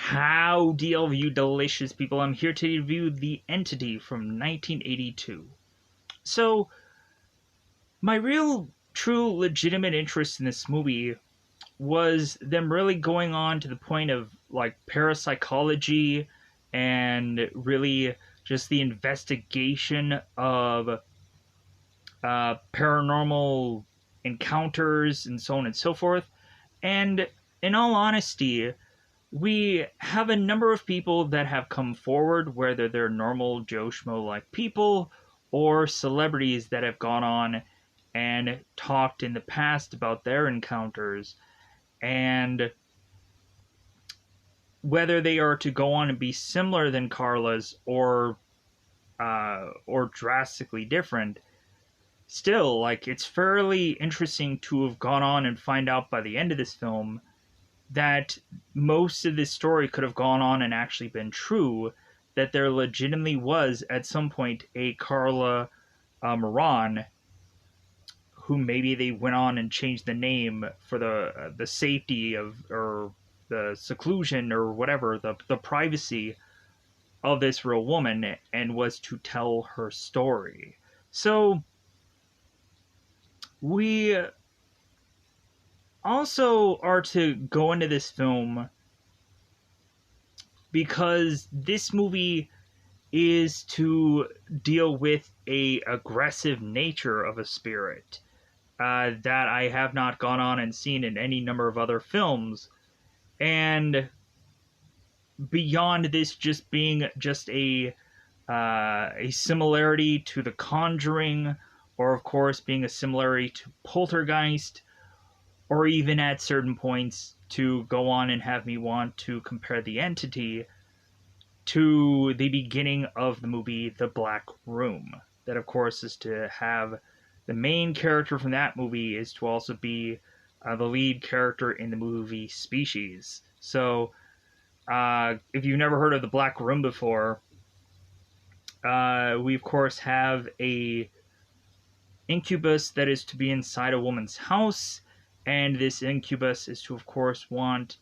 Howdy, all of you delicious people. I'm here to review The Entity from 1982. So, my real, true, legitimate interest in this movie was them really going on to the point of, like, parapsychology and really just the investigation of paranormal encounters and so on and so forth. And in all honesty, we have a number of people that have come forward, whether they're normal Joe Schmo like people or celebrities that have gone on and talked in the past about their encounters, and whether they are to go on and be similar than Carla's or drastically different. Still, like, it's fairly interesting to have gone on and find out by the end of this film that most of this story could have gone on and actually been true, that there legitimately was at some point a Carla Moran who maybe they went on and changed the name for the safety of, or the seclusion or whatever, the privacy of this real woman, and was to tell her story. So we also are to go into this film because this movie is to deal with a aggressive nature of a spirit that I have not gone on and seen in any number of other films. And beyond this just being just a similarity to The Conjuring, or of course being a similarity to Poltergeist, or even at certain points to go on and have me want to compare The Entity to the beginning of the movie The Black Room. That, of course, is to have the main character from that movie is to also be the lead character in the movie Species. So, if you've never heard of The Black Room before, we, of course, have a incubus that is to be inside a woman's house, and this incubus is to, of course, want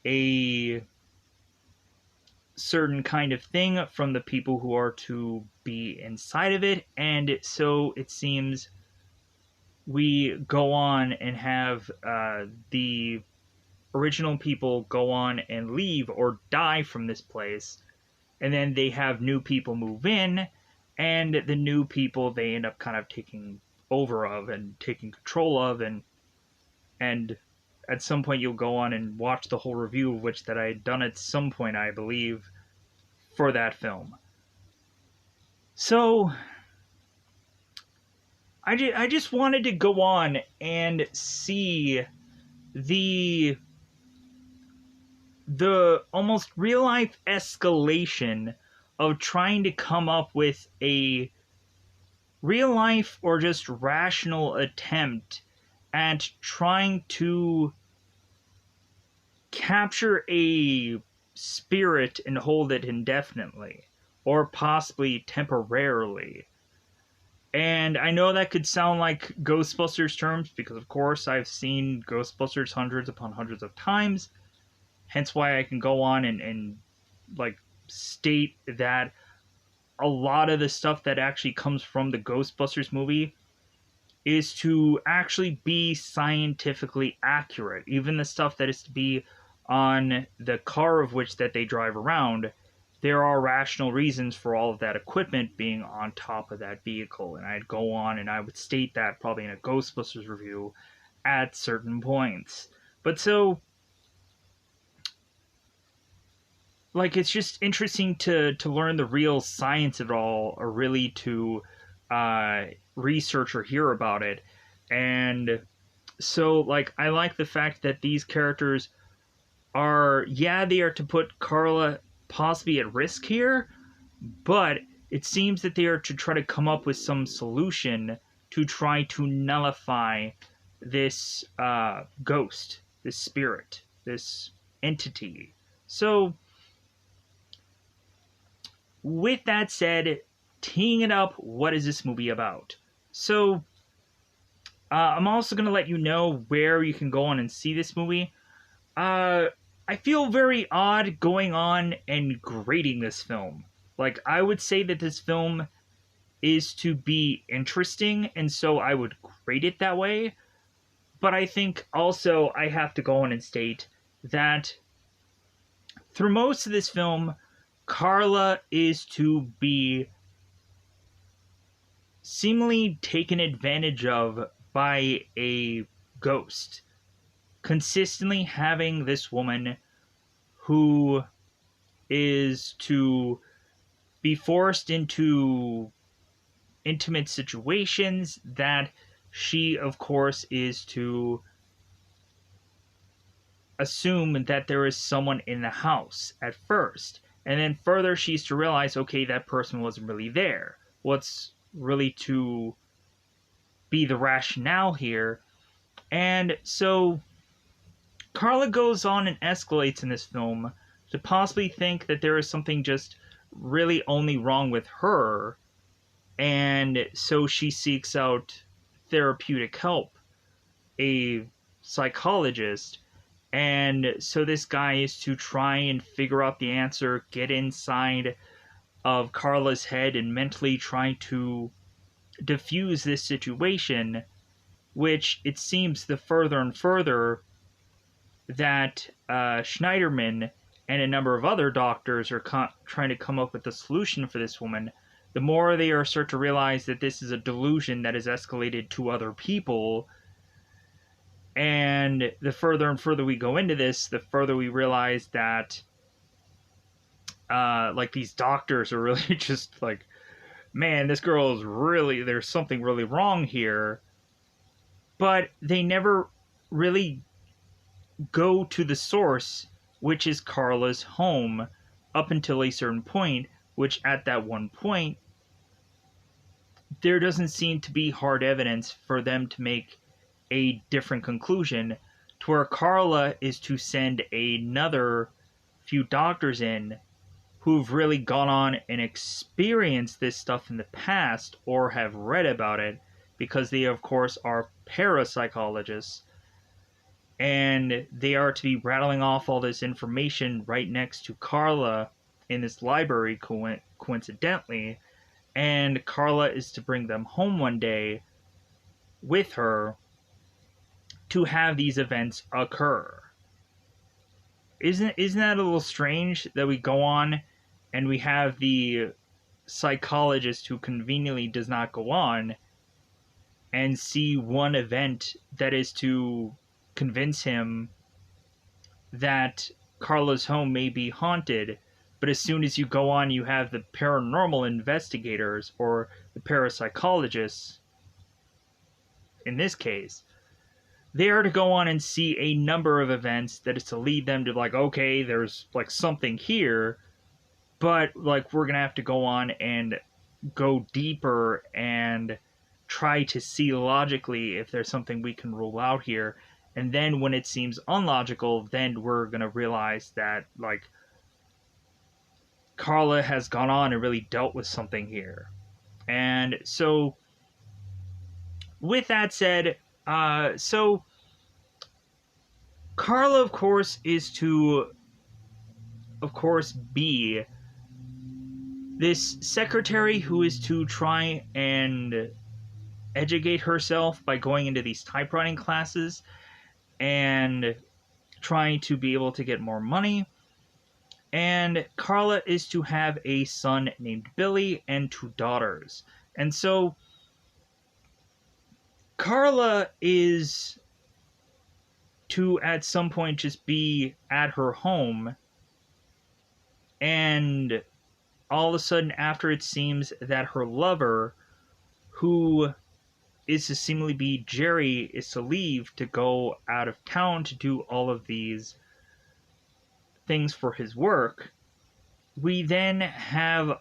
a certain kind of thing from the people who are to be inside of it. And so it seems we go on and have the original people go on and leave or die from this place, and then they have new people move in, and the new people they end up kind of taking over of and taking control of, and at some point you'll go on and watch the whole review of which that I had done at some point, I believe, for that film. So I just wanted to go on and see the almost real life escalation of trying to come up with a real life or just rational attempt at trying to capture a spirit and hold it indefinitely, or possibly temporarily. And I know that could sound like Ghostbusters terms, because of course I've seen Ghostbusters hundreds upon hundreds of times, hence why I can go on and like state that a lot of the stuff that actually comes from the Ghostbusters movie is to actually be scientifically accurate. Even the stuff that is to be on the car of which that they drive around, there are rational reasons for all of that equipment being on top of that vehicle. And I'd go on and I would state that probably in a Ghostbusters review at certain points. But so, like, it's just interesting to learn the real science of it all, or really to research or hear about it. And so, like, I like the fact that these characters are, yeah, they are to put Carla possibly at risk here, but it seems that they are to try to come up with some solution to try to nullify this ghost, this spirit, this entity. So, with that said, teeing it up, what is this movie about? So, I'm also going to let you know where you can go on and see this movie. I I feel very odd going on and grading this film. Like, I would say that this film is to be interesting, and so I would grade it that way. But I think also I have to go on and state that through most of this film, Carla is to be seemingly taken advantage of by a ghost, consistently having this woman who is to be forced into intimate situations that she, of course, is to assume that there is someone in the house at first. And then further, she's to realize, okay, that person wasn't really there. What's really to be the rationale here? And so Carla goes on and escalates in this film to possibly think that there is something just really only wrong with her, and so she seeks out therapeutic help, a psychologist, and so this guy is to try and figure out the answer, get inside of Carla's head, and mentally try to diffuse this situation, which it seems the further and further that Schneiderman and a number of other doctors are trying to come up with a solution for this woman, the more they are start to realize that this is a delusion that is escalated to other people. And the further and further we go into this, the further we realize that like these doctors are really just like, man, this girl is really, there's something really wrong here. But they never really go to the source, which is Carla's home, up until a certain point, which at that one point, there doesn't seem to be hard evidence for them to make a different conclusion, to where Carla is to send another few doctors in who've really gone on and experienced this stuff in the past or have read about it, because they, of course, are parapsychologists, and they are to be rattling off all this information right next to Carla in this library, coincidentally, and Carla is to bring them home one day with her to have these events occur. Isn't that a little strange that we go on and we have the psychologist who conveniently does not go on and see one event that is to convince him that Carla's home may be haunted, but as soon as you go on, you have the paranormal investigators, or the parapsychologists, in this case, they are to go on and see a number of events that is to lead them to, like, okay, there's, like, something here, but, like, we're gonna have to go on and go deeper and try to see logically if there's something we can rule out here. And then when it seems unlogical, then we're going to realize that, like, Carla has gone on and really dealt with something here. And so, with that said, so Carla, of course, is to, of course, be this secretary who is to try and educate herself by going into these typewriting classes and trying to be able to get more money. And Carla is to have a son named Billy and 2 daughters. And so Carla is to at some point just be at her home, and all of a sudden, after it seems that her lover, who is to seemingly be Jerry, is to leave to go out of town to do all of these things for his work, we then have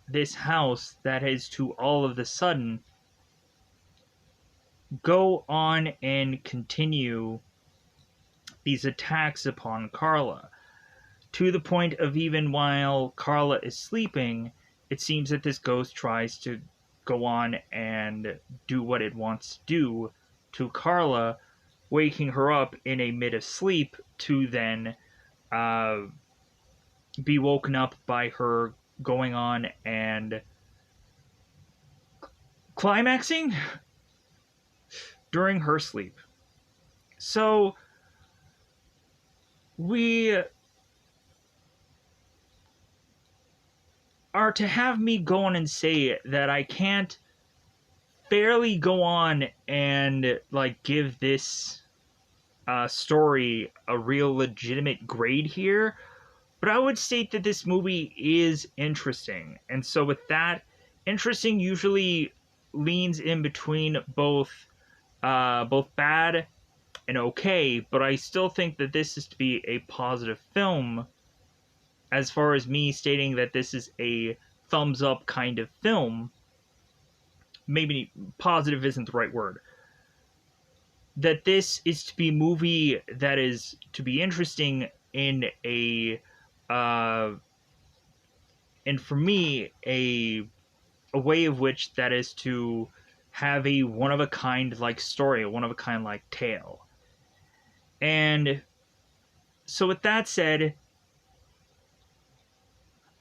this house that is to all of the sudden go on and continue these attacks upon Carla, to the point of even while Carla is sleeping, it seems that this ghost tries to go on and do what it wants to do to Carla, waking her up in a mid of sleep to then uh, be woken up by her going on and climaxing during her sleep. So we are to have me go on and say that I can't fairly go on and like give this story a real legitimate grade here, but I would state that this movie is interesting. And so with that, interesting usually leans in between both bad and okay, but I still think that this is to be a positive film as far as me stating that this is a thumbs up kind of film. Maybe positive isn't the right word. That this is to be a movie that is to be interesting in a and for me a way of which that is to have a one of a kind like story, a one of a kind like tale. And so with that said,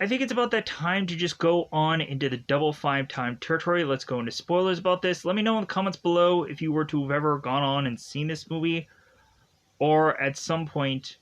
I think it's about that time to just go on into the double five time territory. Let's go into spoilers about this. Let me know in the comments below if you were to have ever gone on and seen this movie, or at some point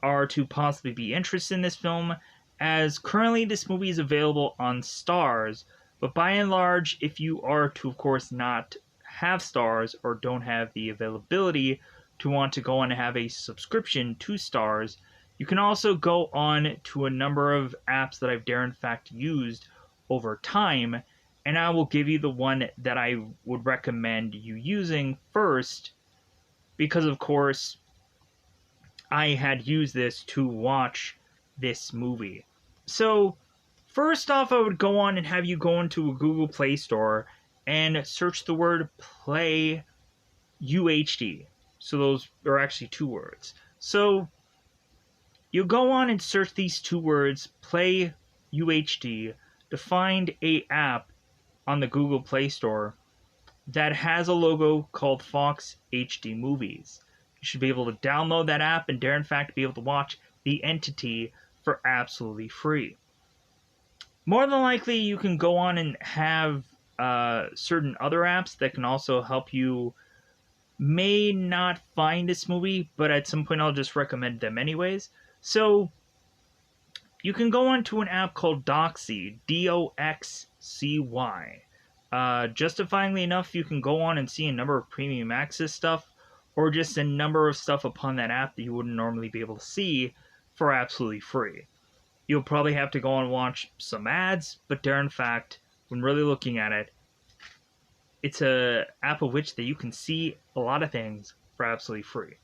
are to possibly be interested in this film, as currently this movie is available on Stars, but by and large, if you are to, of course, not have Stars or don't have the availability to want to go on and have a subscription to Stars, you can also go on to a number of apps that I've dare in fact used over time, and I will give you the one that I would recommend you using first, because of course I had used this to watch this movie. So, first off, I would go on and have you go into a Google Play Store and search the word Play UHD. So, those are actually two words. So, you go on and search these two words, Play UHD, to find a app on the Google Play Store that has a logo called Fox HD Movies. You should be able to download that app and dare in fact be able to watch The Entity for absolutely free. More than likely, you can go on and have certain other apps that can also help you. May not find this movie, but at some point I'll just recommend them anyways. So you can go on to an app called Doxy, Doxcy. Justifyingly enough, you can go on and see a number of premium access stuff, or just a number of stuff upon that app that you wouldn't normally be able to see for absolutely free. You'll probably have to go and watch some ads, but dare in fact, when really looking at it, it's a app of which that you can see a lot of things for absolutely free.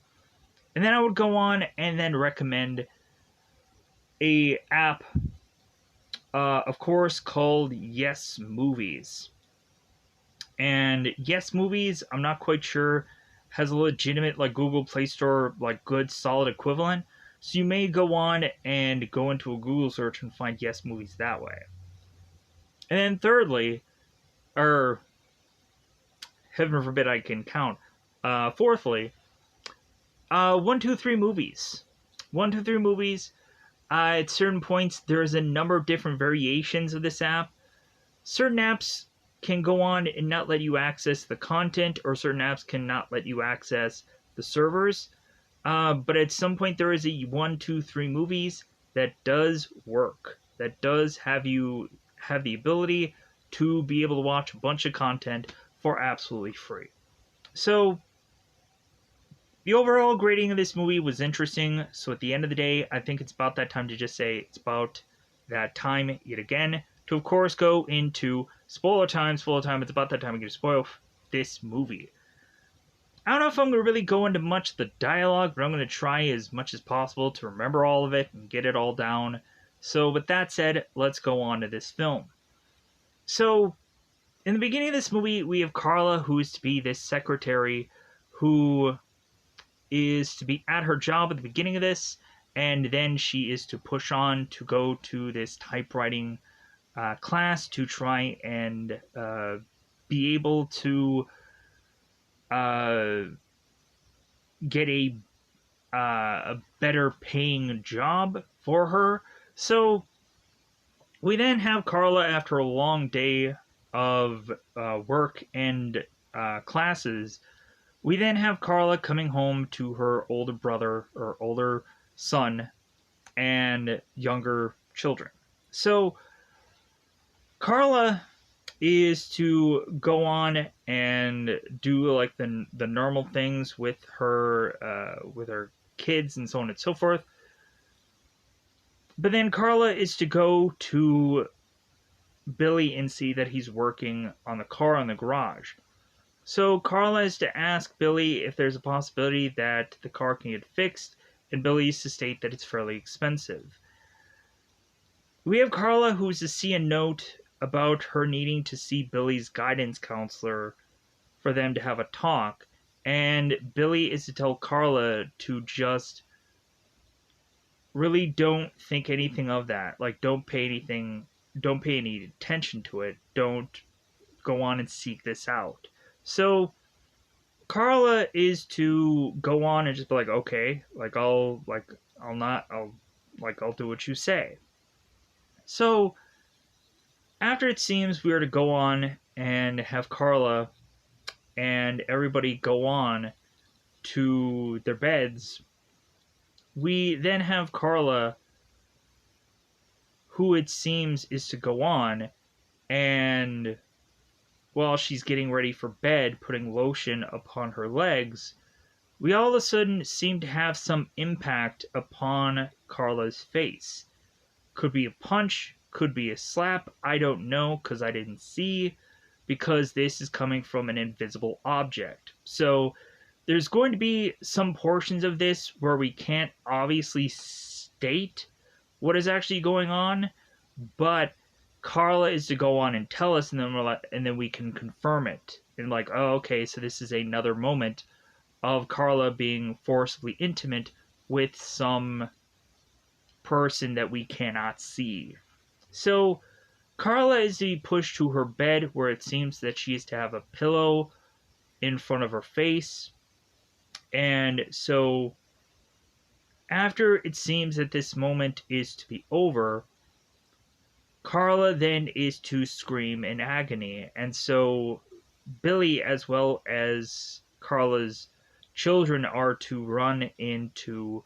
And then I would go on and then recommend a app, of course, called Yes Movies. And Yes Movies, I'm not quite sure, has a legitimate like Google Play Store like good solid equivalent. So you may go on and go into a Google search and find Yes Movies that way. And then thirdly, or heaven forbid I can count. Fourthly, 123 Movies. 123 Movies. At certain points, there's a number of different variations of this app. Certain apps can go on and not let you access the content, or certain apps cannot let you access the servers. But at some point, there is a 123 Movies that does work. That does have you have the ability to be able to watch a bunch of content for absolutely free. So, the overall grading of this movie was interesting. So, at the end of the day, I think it's about that time to just say it's about that time yet again to, of course, go into spoiler time. Spoiler time. It's about that time I'm going to spoil this movie. I don't know if I'm going to really go into much of the dialogue, but I'm going to try as much as possible to remember all of it and get it all down. So, with that said, let's go on to this film. So, in the beginning of this movie, we have Carla, who is to be this secretary who is to be at her job at the beginning of this, and then she is to push on to go to this typewriting class to try and be able to get a a better paying job for her. So we then have Carla after a long day of work and classes. We then have Carla coming home to her older brother or older son and younger children. So Carla is to go on and do like the normal things with her kids and so on and so forth. But then Carla is to go to Billy and see that he's working on the car in the garage. So Carla is to ask Billy if there's a possibility that the car can get fixed, and Billy is to state that it's fairly expensive. We have Carla who's to see a note about her needing to see Billy's guidance counselor for them to have a talk, and Billy is to tell Carla to just really don't think anything of that. Like, don't pay any attention to it. Don't go on and seek this out. So Carla is to go on and just be like, okay, I'll do what you say. So after it seems we are to go on and have Carla and everybody go on to their beds, we then have Carla, who it seems is to go on, and while she's getting ready for bed, putting lotion upon her legs, we all of a sudden seem to have some impact upon Carla's face. Could be a punch, could be a slap, I don't know because I didn't see, because this is coming from an invisible object. So there's going to be some portions of this where we can't obviously state what is actually going on, but Carla is to go on and tell us, and then we can confirm it. And like, oh, okay, so this is another moment of Carla being forcibly intimate with some person that we cannot see. So Carla is to be pushed to her bed, where it seems that she is to have a pillow in front of her face. And so after it seems that this moment is to be over, Carla then is to scream in agony. And so Billy, as well as Carla's children, are to run into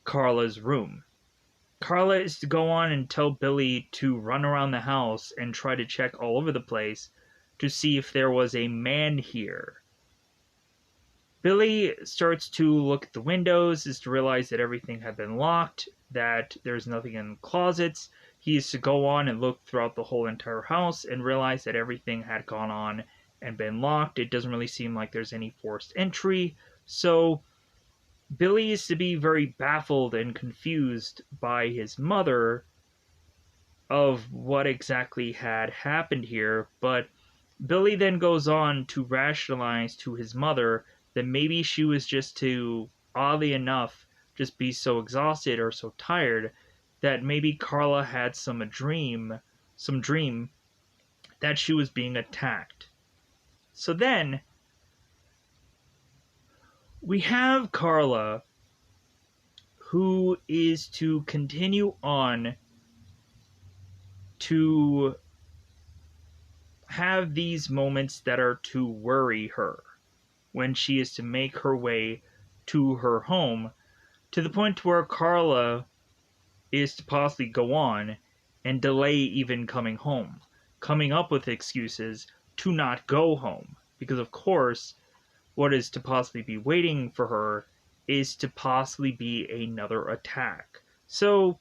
Carla's room. Carla is to go on and tell Billy to run around the house and try to check all over the place to see if there was a man here. Billy starts to look at the windows, is to realize that everything had been locked, that there's nothing in the closets. He is to go on and look throughout the whole entire house and realize that everything had gone on and been locked. It doesn't really seem like there's any forced entry. So Billy is to be very baffled and confused by his mother of what exactly had happened here. But Billy then goes on to rationalize to his mother that maybe she was just to, oddly enough, just be so exhausted or so tired that maybe Carla had some dream that she was being attacked. So then we have Carla, who is to continue on to have these moments that are to worry her when she is to make her way to her home, to the point where Carla is to possibly go on and delay even coming home, coming up with excuses to not go home, because of course what is to possibly be waiting for her is to possibly be another attack. So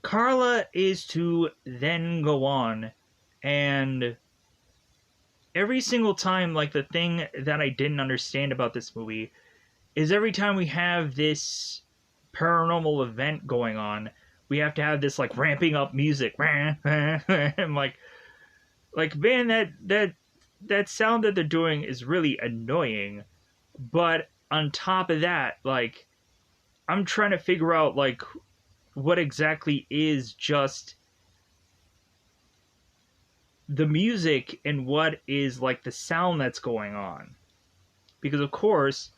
Carla is to then go on, and every single time, like, the thing that I didn't understand about this movie is every time we have this paranormal event going on, we have to have this like ramping up music. I'm like man, that sound that they're doing is really annoying. But on top of that, like, I'm trying to figure out like what exactly is just the music and what is like the sound that's going on. because, of course,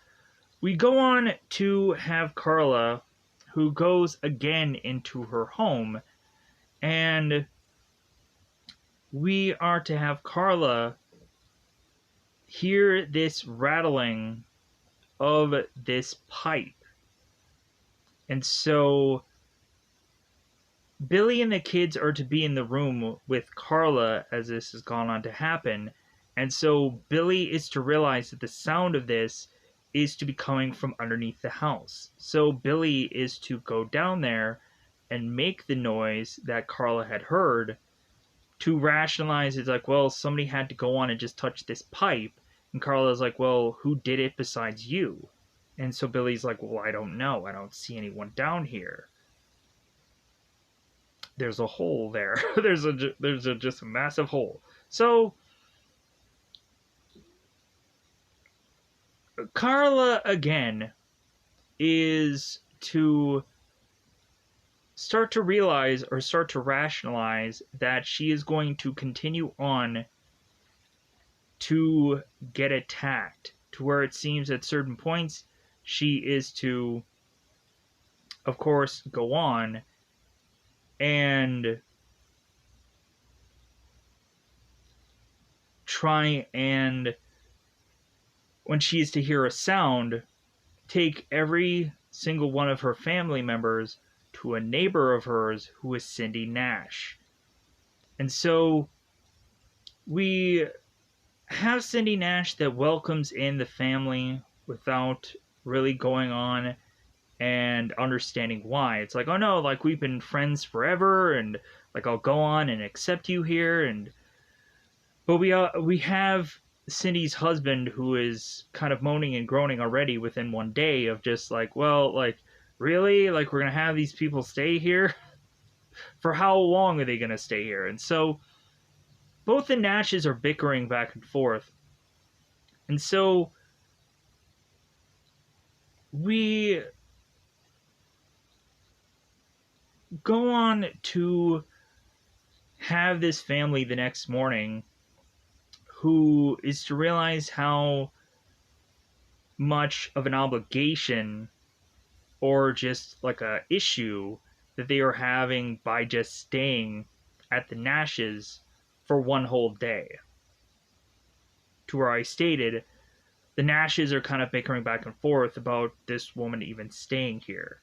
we go on to have Carla, who goes again into her home, and we are to have Carla hear this rattling of this pipe. And so Billy and the kids are to be in the room with Carla as this has gone on to happen. And so Billy is to realize that the sound of this is to be coming from underneath the house. So Billy is to go down there and make the noise that Carla had heard to rationalize. It's like, well, somebody had to go on and just touch this pipe. And Carla's like, well, who did it besides you? And so Billy's like, well, I don't know. I don't see anyone down here. There's a hole there. there's just a massive hole. So Carla again is to start to realize or start to rationalize that she is going to continue on to get attacked, to where it seems at certain points she is to, of course, go on and try and, when she is to hear a sound, take every single one of her family members to a neighbor of hers who is Cindy Nash. And so we have Cindy Nash that welcomes in the family without really going on and understanding why. It's like, oh no, like we've been friends forever, and like I'll go on and accept you here. And but we have Cindy's husband, who is kind of moaning and groaning already within one day of just like, well, like really, like we're gonna have these people stay here for how long are they gonna stay here? And so both the Nashes are bickering back and forth, and so we go on to have this family the next morning who is to realize how much of an obligation or just like a issue that they are having by just staying at the Nashes for one whole day. To where I stated, the Nashes are kind of bickering back and forth about this woman even staying here.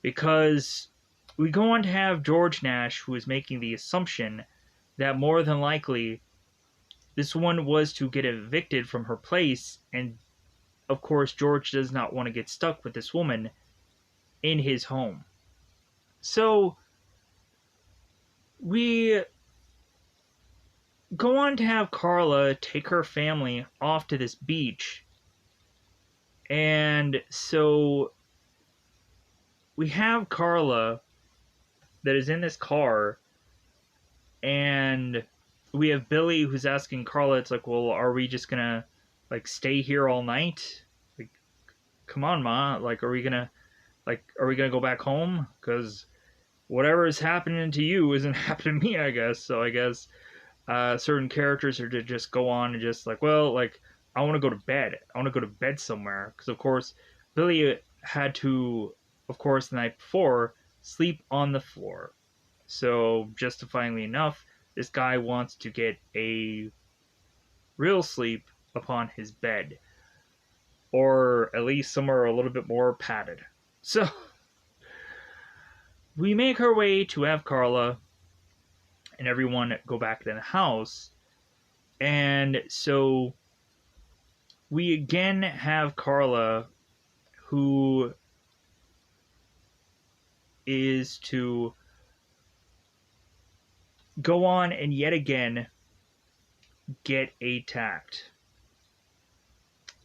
Because we go on to have George Nash, who is making the assumption that more than likely this one was to get evicted from her place, and of course George does not want to get stuck with this woman in his home. So we go on to have Carla take her family off to this beach. And so we have Carla that is in this car, and we have Billy who's asking Carla, it's like, well, are we just gonna like stay here all night? Like, come on, Ma. Like, are we gonna go back home? Because whatever is happening to you isn't happening to me, I guess. So I guess certain characters are to just go on and just like, well, like, I want to go to bed. I want to go to bed somewhere. Because, of course, Billy had to, of course, the night before, sleep on the floor. So, justifyingly enough, this guy wants to get a real sleep upon his bed. Or at least somewhere a little bit more padded. So, we make our way to have Carla and everyone go back to the house. And so we again have Carla, who is to go on and yet again get attacked.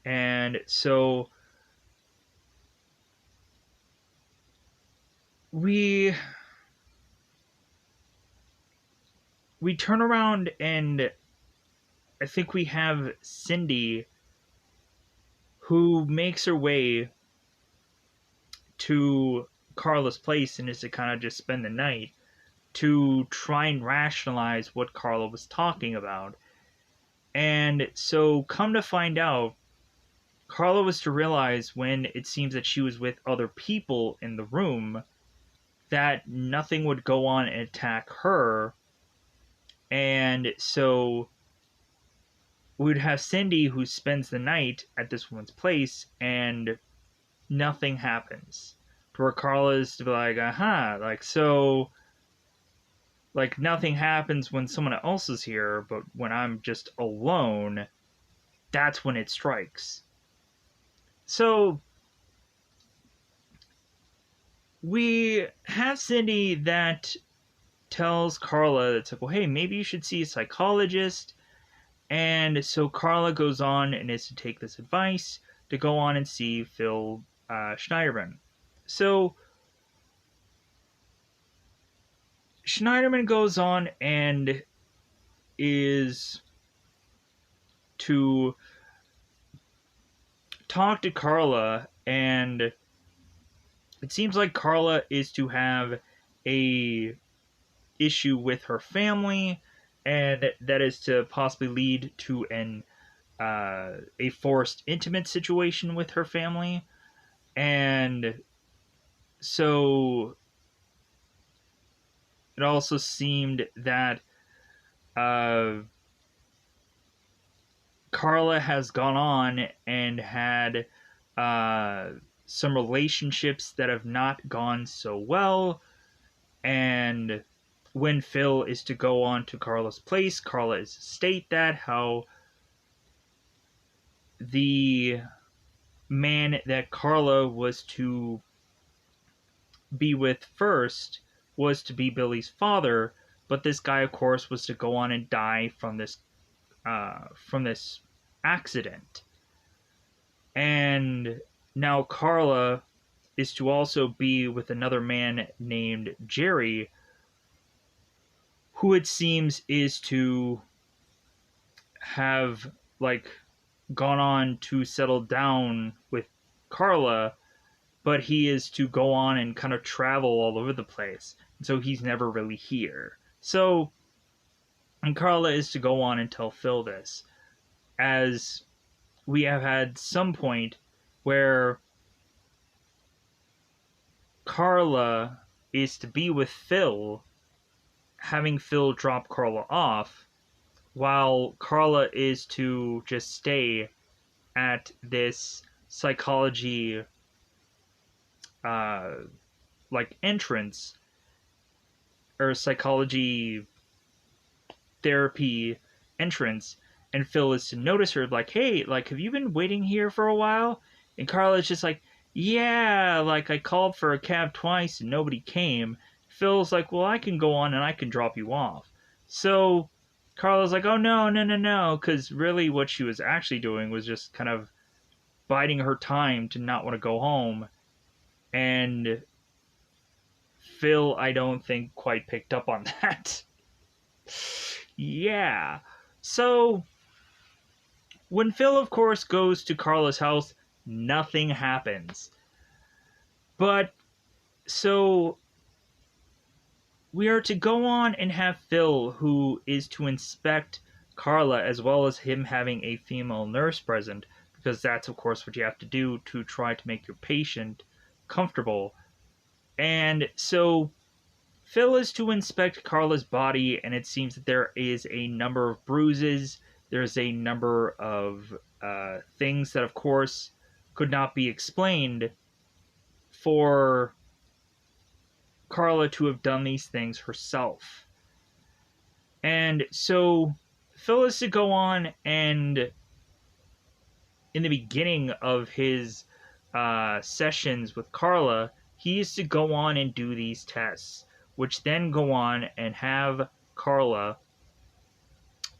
And so we turn around, and I think we have Cindy, who makes her way to Carla's place and is to kind of just spend the night to try and rationalize what Carla was talking about. And so come to find out, Carla was to realize when it seems that she was with other people in the room that nothing would go on and attack her. And so we'd have Cindy who spends the night at this woman's place and nothing happens. To where Carla's to be like, like, so, like, nothing happens when someone else is here, but when I'm just alone, that's when it strikes. So, we have Cindy that tells Carla, it's like, well, hey, maybe you should see a psychologist. And so Carla goes on and is to take this advice to go on and see Phil Schneiderman. So Schneiderman goes on and is to talk to Carla, and it seems like Carla is to have a issue with her family, and that is to possibly lead to a forced intimate situation with her family. And so it also seemed that Carla has gone on and had some relationships that have not gone so well. And when Phil is to go on to Carla's place, Carla is to state that how the man that Carla was to be with first was to be Billy's father, but this guy, of course, was to go on and die from this accident. And now Carla is to also be with another man named Jerry, who it seems is to have like gone on to settle down with Carla, but he is to go on and kind of travel all over the place. So he's never really here. So, and Carla is to go on and tell Phil this, as we have had some point where Carla is to be with Phil, having Phil drop Carla off, while Carla is to just stay at this psychology like entrance or psychology therapy entrance, and Phil is to notice her like, hey, like, have you been waiting here for a while? And Carla's just like, yeah, like, I called for a cab twice and nobody came. Phil's like, well, I can go on and I can drop you off. So Carla's like, oh, no, because really what she was actually doing was just kind of biding her time to not want to go home. And Phil, I don't think, quite picked up on that. Yeah. So, when Phil, of course, goes to Carla's house, nothing happens. But, so, we are to go on and have Phil, who is to inspect Carla, as well as him having a female nurse present, because that's, of course, what you have to do to try to make your patient comfortable. And so Phil is to inspect Carla's body, and it seems that there is a number of bruises. There's a number of things that, of course, could not be explained for Carla to have done these things herself. And so Phil is to go on, and in the beginning of his sessions with Carla, he is to go on and do these tests, which then go on and have Carla,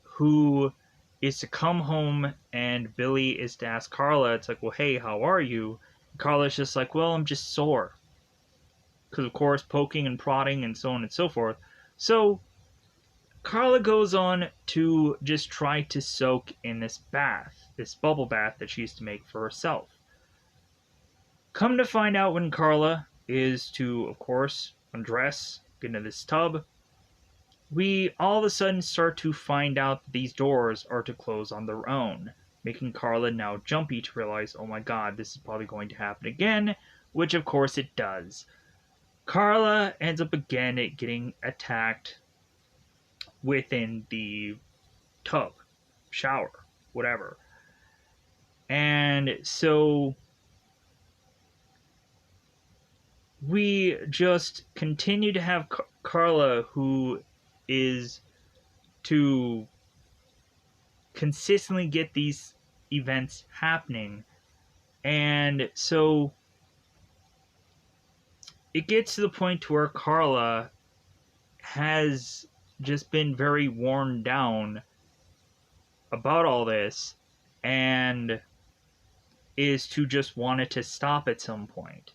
who is to come home, and Billy is to ask Carla, it's like, well, hey, how are you? And Carla's just like, well, I'm just sore. Because, of course, poking and prodding and so on and so forth. So, Carla goes on to just try to soak in this bath, this bubble bath that she used to make for herself. Come to find out, when Carla is to, of course, undress, get into this tub, we all of a sudden start to find out that these doors are to close on their own. making Carla now jumpy to realize, oh my god, this is probably going to happen again, which of course it does. Carla ends up again getting attacked within the tub, shower, whatever. And so we just continue to have Carla, who is to consistently get these events happening. And so it gets to the point where Carla has just been very worn down about all this and is to just want it to stop at some point.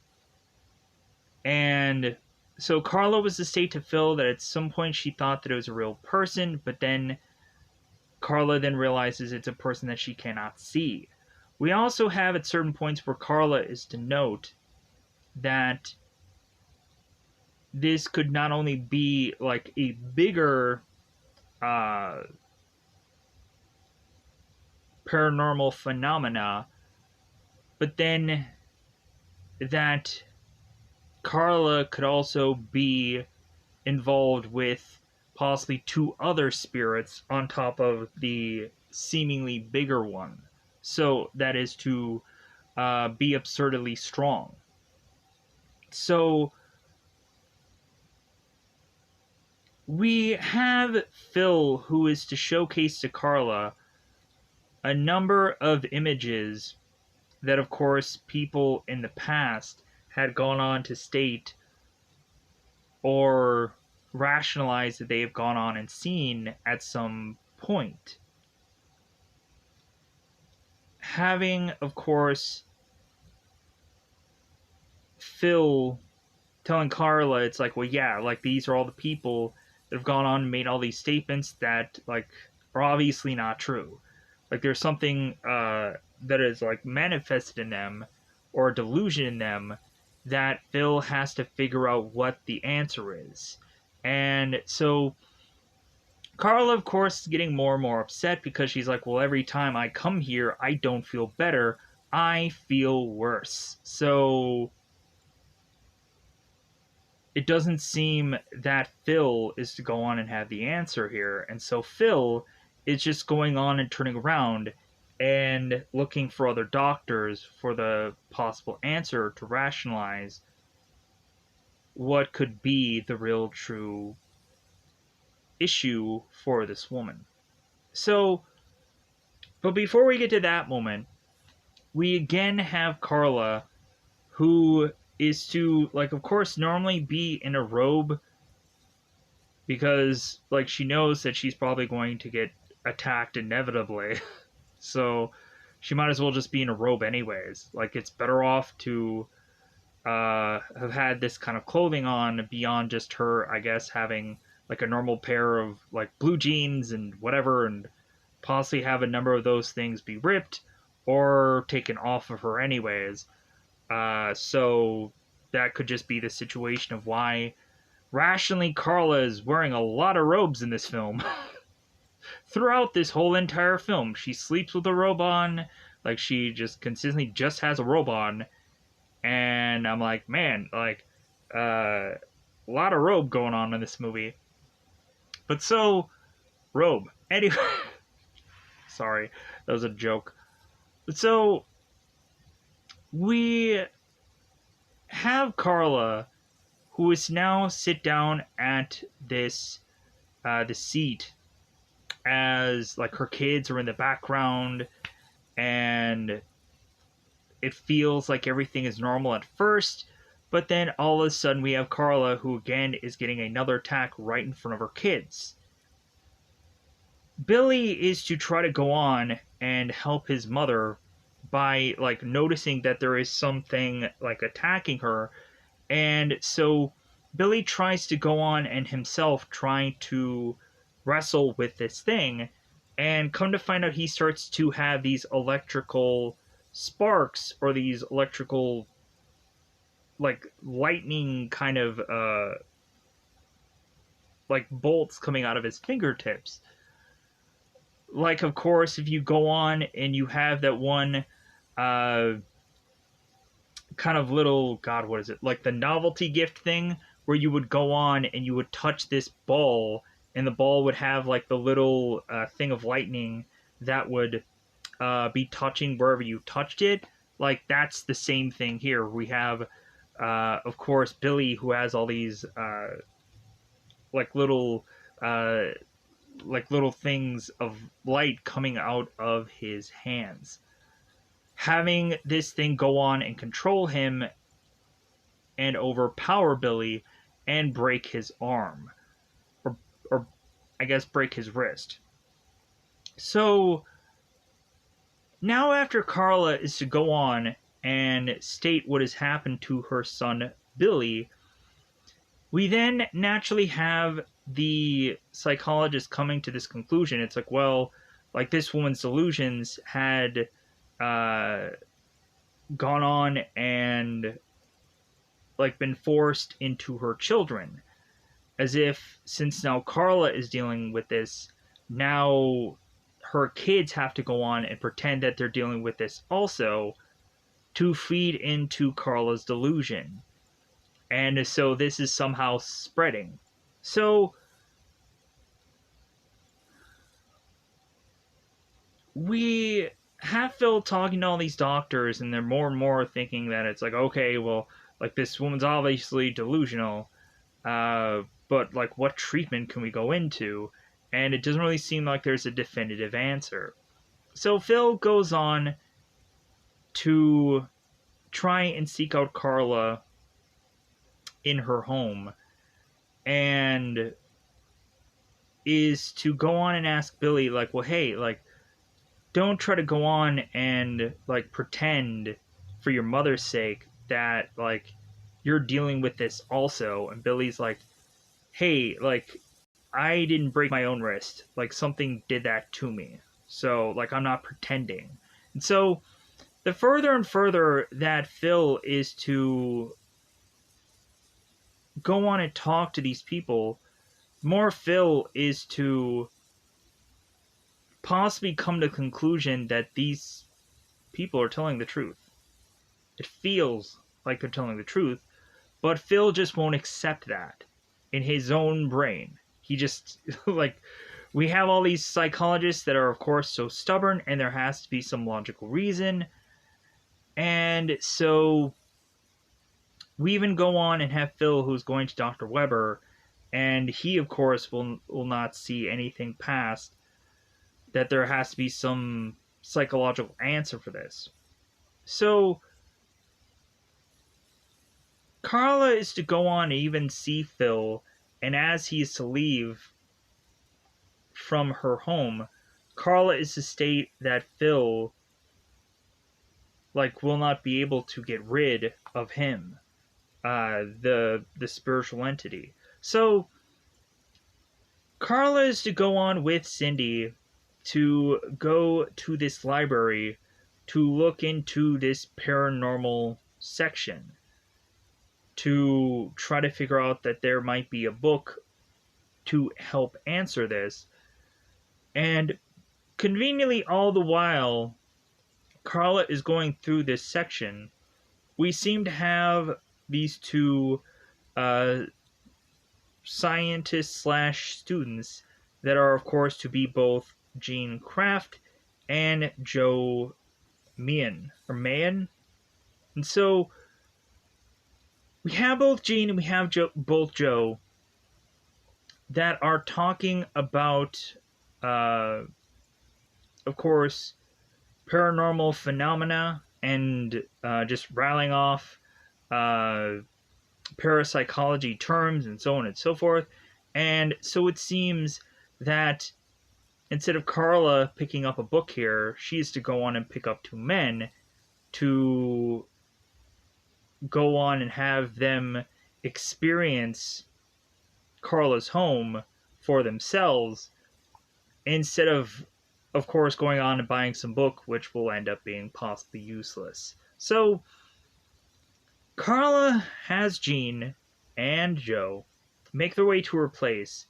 And so Carla was to say to Phil that at some point she thought that it was a real person, but then Carla then realizes it's a person that she cannot see. We also have at certain points where Carla is to note that this could not only be like a bigger paranormal phenomena, but then that Carla could also be involved with possibly two other spirits on top of the seemingly bigger one. So that is to be absurdly strong. So we have Phil, who is to showcase to Carla a number of images that, of course, people in the past had gone on to state or rationalize that they have gone on and seen at some point. Having, of course, Phil telling Carla, it's like, well, yeah, like, these are all the people that have gone on and made all these statements that, like, are obviously not true. Like, there's something that is, like, manifested in them, or a delusion in them, that Phil has to figure out what the answer is. And so Carla, of course, is getting more and more upset because she's like, well, every time I come here, I don't feel better. I feel worse. So it doesn't seem that Phil is to go on and have the answer here. And so Phil is just going on and turning around and looking for other doctors for the possible answer to rationalize what could be the real true issue for this woman. So, but before we get to that moment, we again have Carla, who is to, like, of course, normally be in a robe because, like, she knows that she's probably going to get attacked inevitably. So she might as well just be in a robe anyways. Like, it's better off to have had this kind of clothing on beyond just her, I guess, having like a normal pair of like blue jeans and whatever, and possibly have a number of those things be ripped or taken off of her anyways. So that could just be the situation of why rationally Carla is wearing a lot of robes in this film. Throughout this whole entire film, she sleeps with a robe on, like she just consistently just has a robe on, and I'm like, man, like a lot of robe going on in this movie. But so robe. Anyway, sorry, that was a joke. But so we have Carla, who is now sit down at this the seat as like her kids are in the background, and it feels like everything is normal at first, but then all of a sudden we have Carla, who again is getting another attack right in front of her kids. Billy is to try to go on and help his mother by like noticing that there is something like attacking her, and so Billy tries to go on and himself trying to wrestle with this thing, and come to find out he starts to have these electrical sparks, or these electrical like lightning kind of like bolts coming out of his fingertips, like, of course, if you go on and you have that one uh, kind of little, God, what is it? Like the novelty gift thing where you would go on and you would touch this ball, and the ball would have like the little thing of lightning that would be touching wherever you touched it. Like, that's the same thing here. We have, of course, Billy, who has all these like little uh, little things of light coming out of his hands. Having this thing go on and control him and overpower Billy and break his arm, or I guess break his wrist. So now, after Carla is to go on and state what has happened to her son Billy, we then naturally have the psychologist coming to this conclusion. It's like, well, like, this woman's delusions had uh, gone on and like been forced into her children, as if since now Carla is dealing with this, now her kids have to go on and pretend that they're dealing with this also to feed into Carla's delusion. And so this is somehow spreading. So we have Phil talking to all these doctors, and they're more and more thinking that it's like, okay, well, like, this woman's obviously delusional, but like, what treatment can we go into? And it doesn't really seem like there's a definitive answer. So Phil goes on to try and seek out Carla in her home, and is to go on and ask Billy, like, well, hey, like, don't try to go on and like pretend for your mother's sake that like you're dealing with this also. And Billy's like, hey, like, I didn't break my own wrist, like, something did that to me, so like, I'm not pretending. And so the further and further that Phil is to go on and talk to these people, more Phil is to possibly come to the conclusion that these people are telling the truth. It feels like they're telling the truth, but Phil just won't accept that in his own brain. He just, like, we have all these psychologists that are, of course, so stubborn, and there has to be some logical reason. And so we even go on and have Phil, who's going to Dr. Weber, and he, of course, will not see anything past that there has to be some psychological answer for this. So Carla is to go on and even see Phil, and as he is to leave from her home, Carla is to state that Phil, like, will not be able to get rid of him, the spiritual entity. So Carla is to go on with Cindy to go to this library to look into this paranormal section, to try to figure out that there might be a book to help answer this. And conveniently, all the while Carla is going through this section, we seem to have these two scientists slash students that are, of course, to be both Gene Kraft and Joe Mayan. And so we have both Gene and we have both Joe that are talking about, of course, paranormal phenomena, and just rattling off parapsychology terms and so on and so forth. And so it seems that instead of Carla picking up a book here, she is to go on and pick up two men to go on and have them experience Carla's home for themselves, instead of course, going on and buying some book, which will end up being possibly useless. So Carla has Gene and Joe make their way to her place,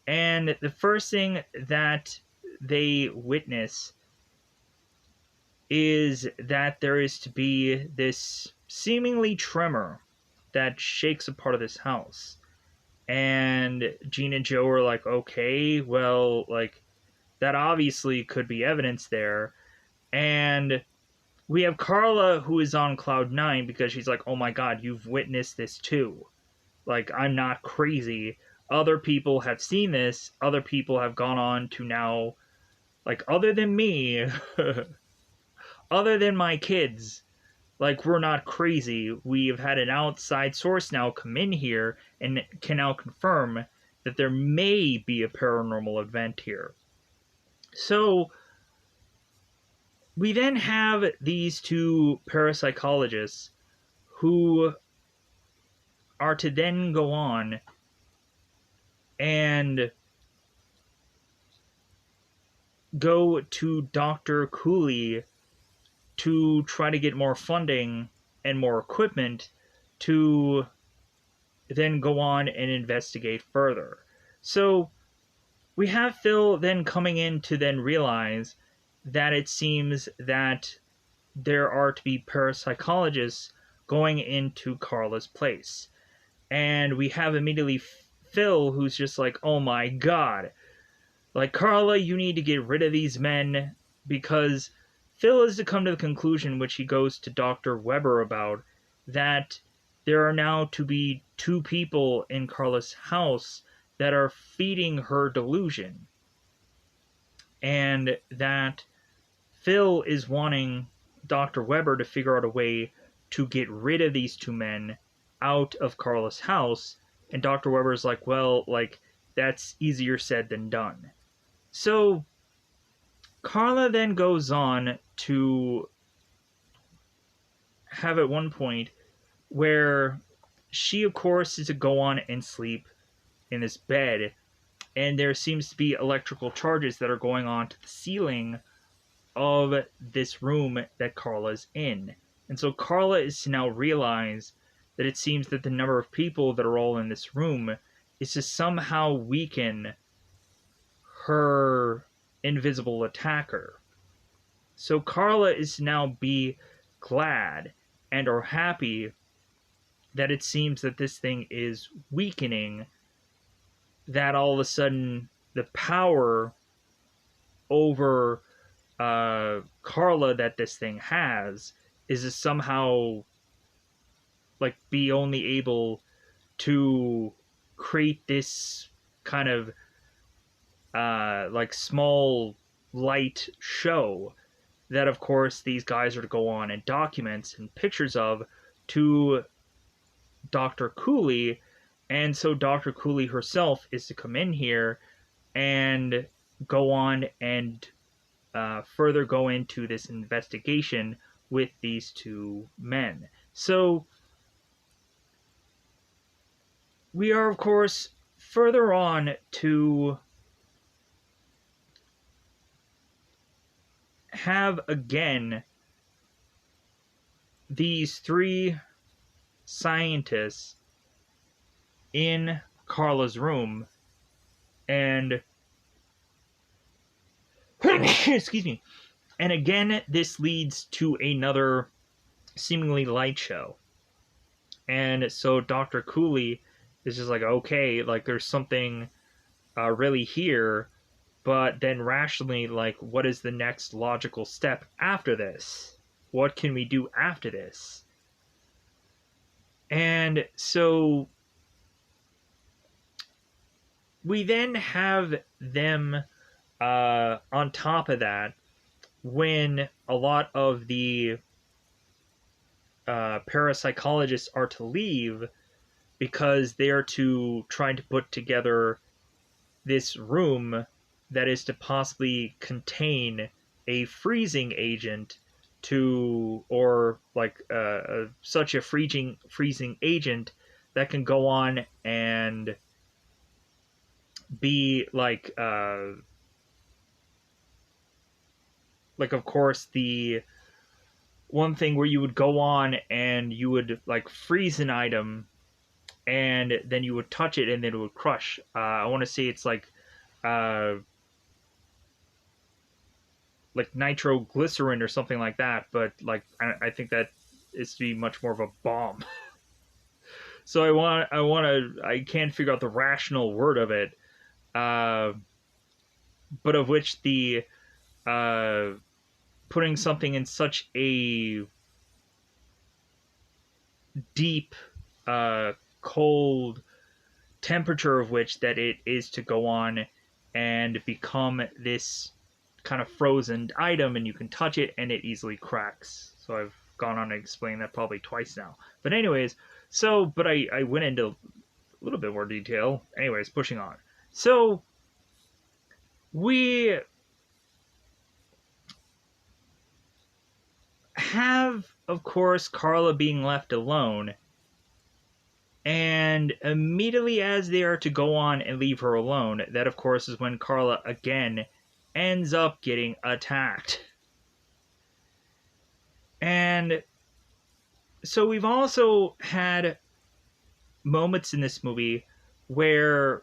and the first thing that they witness is that there is to be this seemingly tremor that shakes a part of this house. And Jean and Joe are like, okay, well, like, that obviously could be evidence there. And we have Carla, who is on cloud nine because she's like, oh my god, you've witnessed this too. Like, I'm not crazy. Other people have seen this. Other people have gone on to now, like, other than me, other than my kids, like, we're not crazy. We've had an outside source now come in here and can now confirm that there may be a paranormal event here. So, we then have these two parapsychologists who are to then go on and go to Dr. Cooley to try to get more funding and more equipment to then go on and investigate further. So we have Phil then coming in to then realize that it seems that there are to be parapsychologists going into Carla's place. And we have immediately Phil, who's just like, oh my god. Like, Carla, you need to get rid of these men, because Phil is to come to the conclusion, which he goes to Dr. Weber about, that there are now to be two people in Carla's house that are feeding her delusion. And that Phil is wanting Dr. Weber to figure out a way to get rid of these two men out of Carla's house. And Dr. Weber's like, well, like, that's easier said than done. So Carla then goes on to have at one point where she, of course, is to go on and sleep in this bed, and there seems to be electrical charges that are going on to the ceiling of this room that Carla's in. And so Carla is to now realize that it seems that the number of people that are all in this room is to somehow weaken her invisible attacker. So Carla is to now be glad and or happy that it seems that this thing is weakening, that all of a sudden the power over Carla that this thing has is to somehow like be only able to create this kind of like small light show that of course these guys are to go on and documents and pictures of to Dr. Cooley. And so Dr. Cooley herself is to come in here and go on and further go into this investigation with these two men. So we are, of course, further on to have again these three scientists in Carla's room, and excuse me, and again this leads to another seemingly light show. And so Dr. Cooley is just like, okay, like there's something really here, but then rationally, like, what is the next logical step after this? What can we do after this? And so we then have them on top of that, when a lot of the parapsychologists are to leave because they are to try to put together this room that is to possibly contain a freezing agent to, or like such a freezing agent that can go on and be like of course the one thing where you would go on and you would like freeze an item and then you would touch it and then it would crush. I want to say it's like like nitroglycerin or something like that, but like I think that is to be much more of a bomb. So I can't figure out the rational word of it, uh, but of which the uh, putting something in such a deep, cold temperature of which that it is to go on and become this kind of frozen item, and you can touch it and it easily cracks. So I've gone on to explain that probably twice now. But anyways, but I went into a little bit more detail. Anyways, pushing on. So we have, of course, Carla being left alone. And immediately as they are to go on and leave her alone, that of course is when Carla again ends up getting attacked. And so we've also had moments in this movie where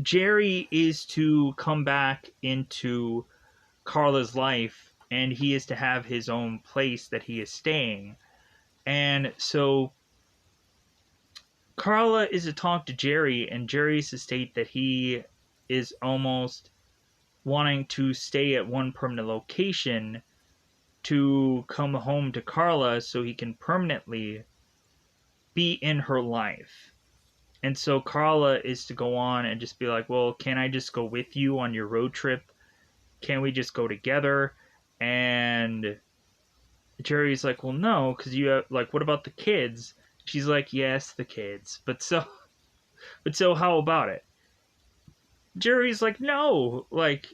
Jerry is to come back into Carla's life and he is to have his own place that he is staying. And so Carla is to talk to Jerry, and Jerry is to state that he is almost wanting to stay at one permanent location to come home to Carla so he can permanently be in her life. And so Carla is to go on and just be like, well, can I just go with you on your road trip? Can we just go together? And Jerry's like, well, no, because you have, like, what about the kids? She's like, yes, the kids. But so how about it? Jerry's like, no, like,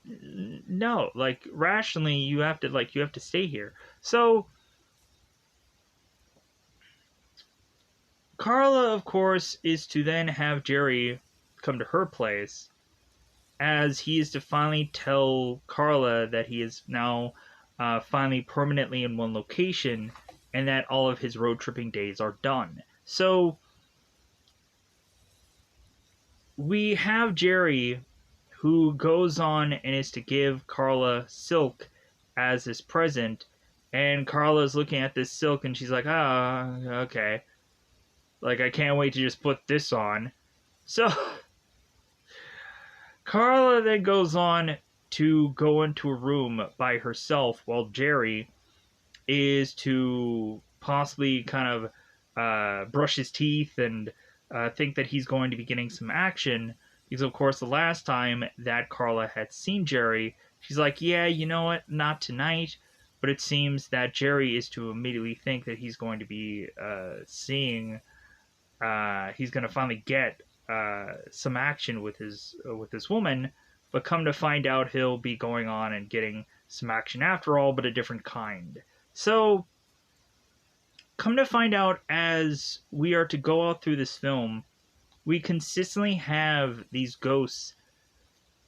no, like, rationally, you have to stay here. So Carla, of course, is to then have Jerry come to her place, as he is to finally tell Carla that he is now finally permanently in one location and that all of his road tripping days are done. So we have Jerry, who goes on and is to give Carla silk as his present, and Carla's looking at this silk and she's like, ah, okay. Like, I can't wait to just put this on. So Carla then goes on to go into a room by herself while Jerry is to possibly kind of brush his teeth and think that he's going to be getting some action. Because, of course, the last time that Carla had seen Jerry, she's like, yeah, you know what, not tonight. But it seems that Jerry is to immediately think that he's going to be he's going to finally get some action with his woman, but come to find out he'll be going on and getting some action after all, but a different kind. So come to find out, as we are to go out through this film, we consistently have these ghosts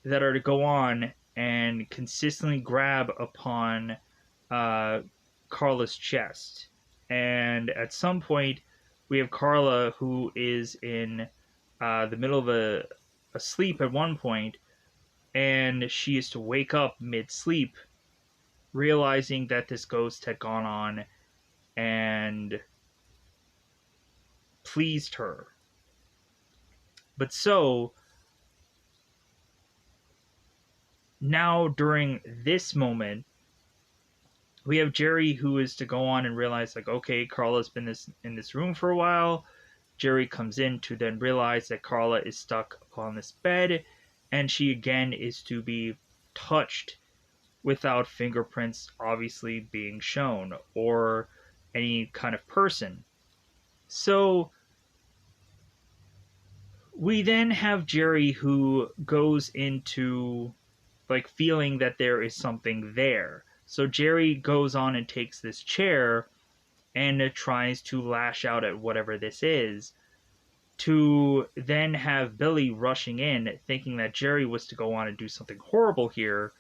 that are to go on and consistently grab upon Carla's chest. And at some point, we have Carla, who is in the middle of a sleep at one point, and she is to wake up mid-sleep, realizing that this ghost had gone on and pleased her. But so, now during this moment, we have Jerry, who is to go on and realize, like, okay, Carla's been in this room for a while. Jerry comes in to then realize that Carla is stuck upon this bed, and she again is to be touched without fingerprints obviously being shown, or any kind of person. So we then have Jerry, who goes into, like, feeling that there is something there. So Jerry goes on and takes this chair and tries to lash out at whatever this is, to then have Billy rushing in, thinking that Jerry was to go on and do something horrible here,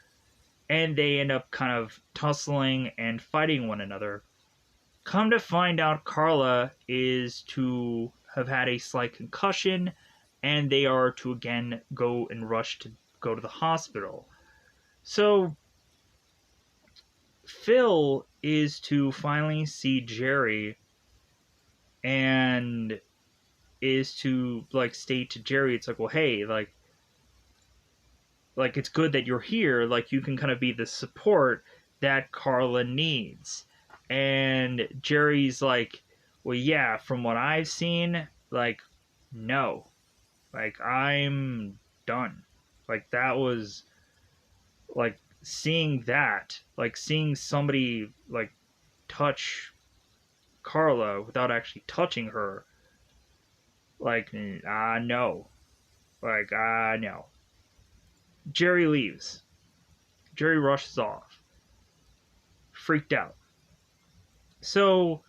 and they end up kind of tussling and fighting one another. Come to find out, Carla is to have had a slight concussion, and they are to again go and rush to go to the hospital. So Phil is to finally see Jerry and is to like state to Jerry, it's like, well, hey, like it's good that you're here. Like you can kind of be the support that Carla needs. And Jerry's like, well, yeah, from what I've seen, like, no, like I'm done. Like that was like seeing that, like seeing somebody like touch Carla without actually touching her. Like, no. Like, no. Jerry leaves. Jerry rushes off. Freaked out. So,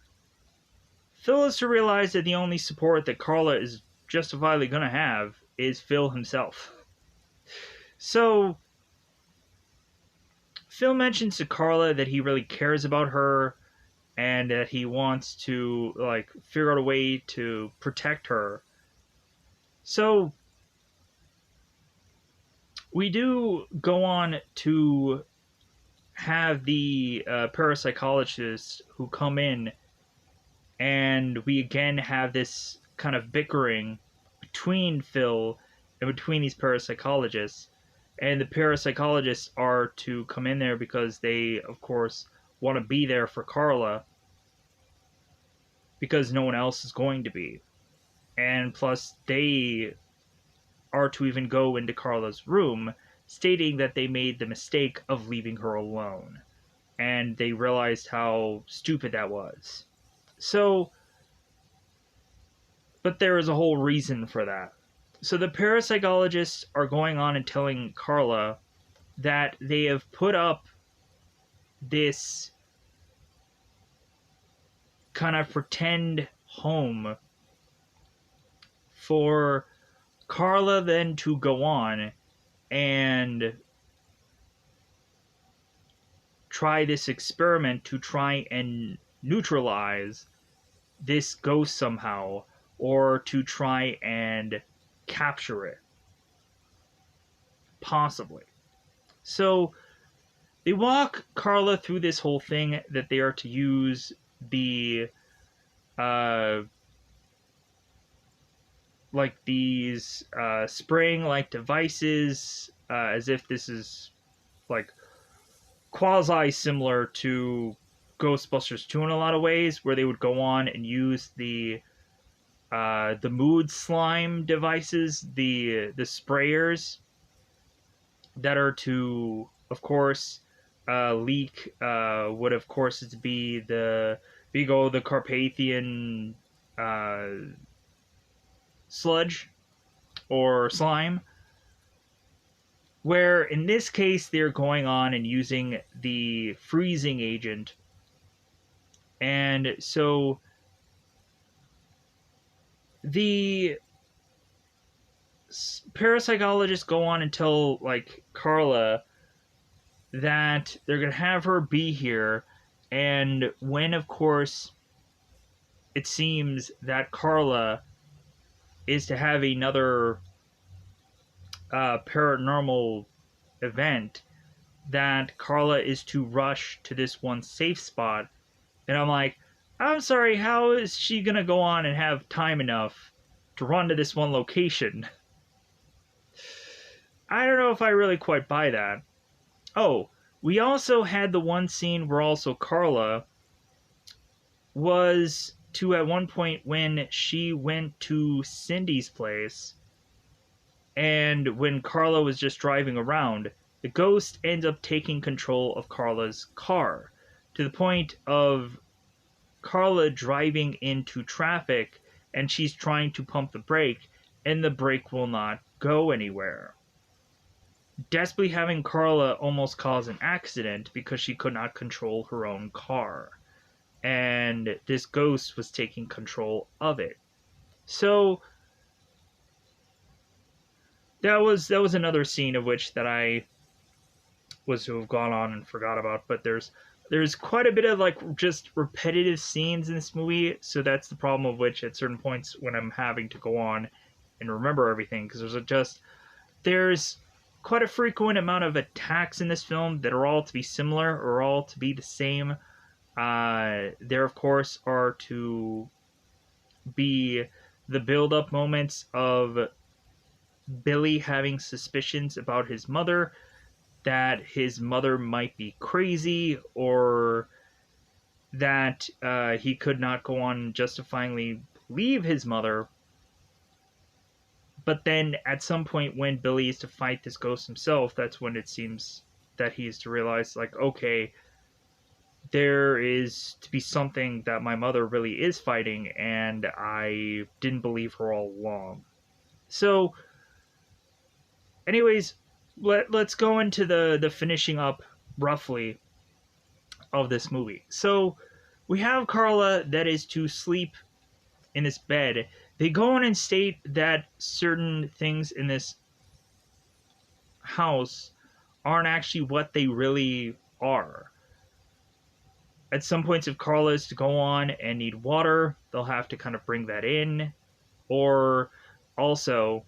Phyllis realized that the only support that Carla is justifiably going to have is Phil himself. So, Phil mentions to Carla that he really cares about her and that he wants to, like, figure out a way to protect her. So, we do go on to have the parapsychologists who come in, and we again have this kind of bickering between Phil and between these parapsychologists. And the parapsychologists are to come in there because they, of course, want to be there for Carla because no one else is going to be. And plus, they are to even go into Carla's room, stating that they made the mistake of leaving her alone. And they realized how stupid that was. So, but there is a whole reason for that. So the parapsychologists are going on and telling Carla that they have put up this kind of pretend home for Carla then to go on and try this experiment to try and neutralize this ghost somehow, or to try and capture it. Possibly. So they walk Carla through this whole thing that they are to use the like these spraying like devices, as if this is like quasi similar to Ghostbusters 2 in a lot of ways, where they would go on and use the mood slime devices, the sprayers that are to, of course, leak would of course be the Vigo the Carpathian sludge or slime, where in this case they're going on and using the freezing agent. And so the parapsychologists go on and tell like Carla that they're gonna have her be here, and when of course it seems that Carla is to have another paranormal event, that Carla is to rush to this one safe spot. And I'm like, I'm sorry, how is she gonna go on and have time enough to run to this one location? I don't know if I really quite buy that. Oh, we also had the one scene where also Carla was to, at one point when she went to Cindy's place, and when Carla was just driving around, the ghost ends up taking control of Carla's car, to the point of Carla driving into traffic and she's trying to pump the brake and the brake will not go anywhere, desperately having Carla almost cause an accident because she could not control her own car. And this ghost was taking control of it. So that was another scene of which that I was to have gone on and forgot about. But there's quite a bit of like just repetitive scenes in this movie, so that's the problem of which at certain points when I'm having to go on and remember everything, because there's quite a frequent amount of attacks in this film that are all to be similar or all to be the same. There, of course, are to be the build-up moments of Billy having suspicions about his mother, that his mother might be crazy, or that he could not go on justifyingly believe his mother. But then at some point when Billy is to fight this ghost himself, that's when it seems that he is to realize, like, okay, there is to be something that my mother really is fighting, and I didn't believe her all along. So, anyways, let's go into the finishing up, roughly, of this movie. So, we have Carla that is to sleep in this bed. They go on and state that certain things in this house aren't actually what they really are. At some points, if Carla is to go on and need water, they'll have to kind of bring that in. Or also,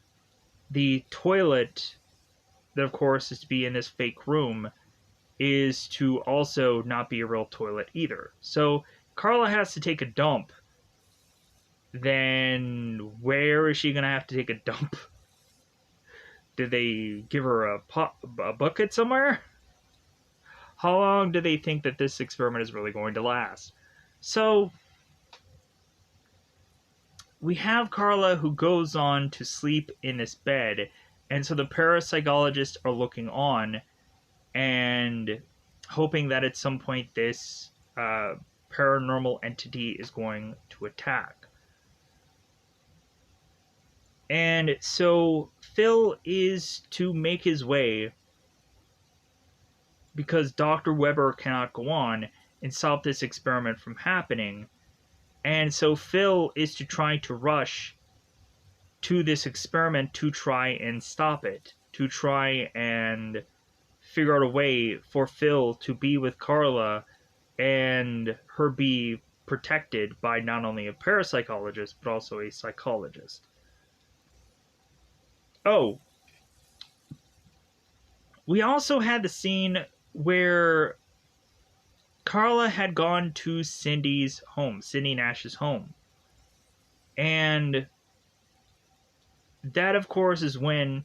the toilet, that of course is to be in this fake room, is to also not be a real toilet either. So Carla has to take a dump. Then where is she going to have to take a dump? Did they give her a bucket somewhere? How long do they think that this experiment is really going to last? So, we have Carla who goes on to sleep in this bed, and so the parapsychologists are looking on and hoping that at some point this paranormal entity is going to attack. And so Phil is to make his way, because Dr. Weber cannot go on, and stop this experiment from happening. And so Phil is to try to rush to this experiment to try and stop it, to try and figure out a way for Phil to be with Carla and her be protected by not only a parapsychologist but also a psychologist. Oh, we also had the scene where Carla had gone to Cindy's home, Cindy Nash's home. And that, of course, is when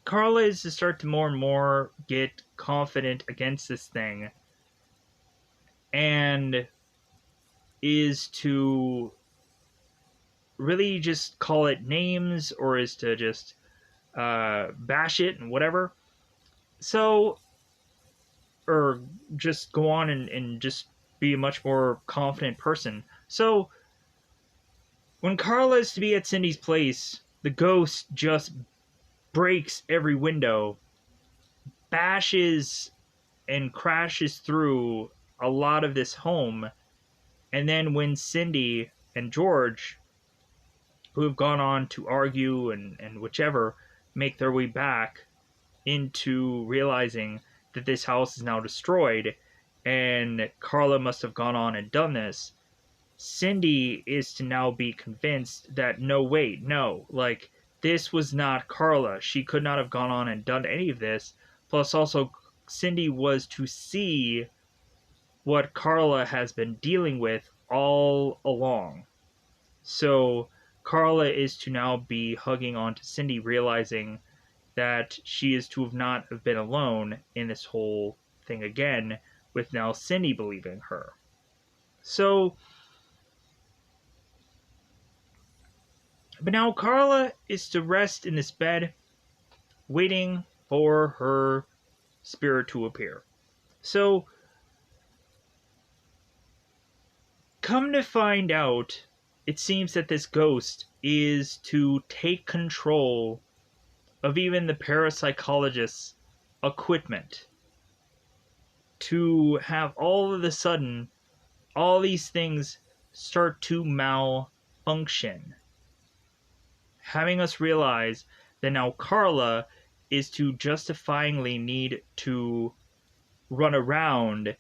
Carla is to start to more and more get confident against this thing. And is to really just call it names, or is to just bash it and whatever. So, or just go on and just be a much more confident person. So, when Carla is to be at Cindy's place, the ghost just breaks every window, bashes and crashes through a lot of this home, and then when Cindy and George, who have gone on to argue and whichever, make their way back into realizing that this house is now destroyed and Carla must have gone on and done this, Cindy is to now be convinced that no, like, this was not Carla. She could not have gone on and done any of this. Plus, also, Cindy was to see what Carla has been dealing with all along. So, Carla is to now be hugging on to Cindy, realizing that she is to have not have been alone in this whole thing again, with now Cindy believing her. So, but now Carla is to rest in this bed, waiting for her spirit to appear. So, come to find out, it seems that this ghost is to take control of even the parapsychologist's equipment. To have all of a sudden, all these things start to malfunction. Having us realize that now Carla is to justifyingly need to run around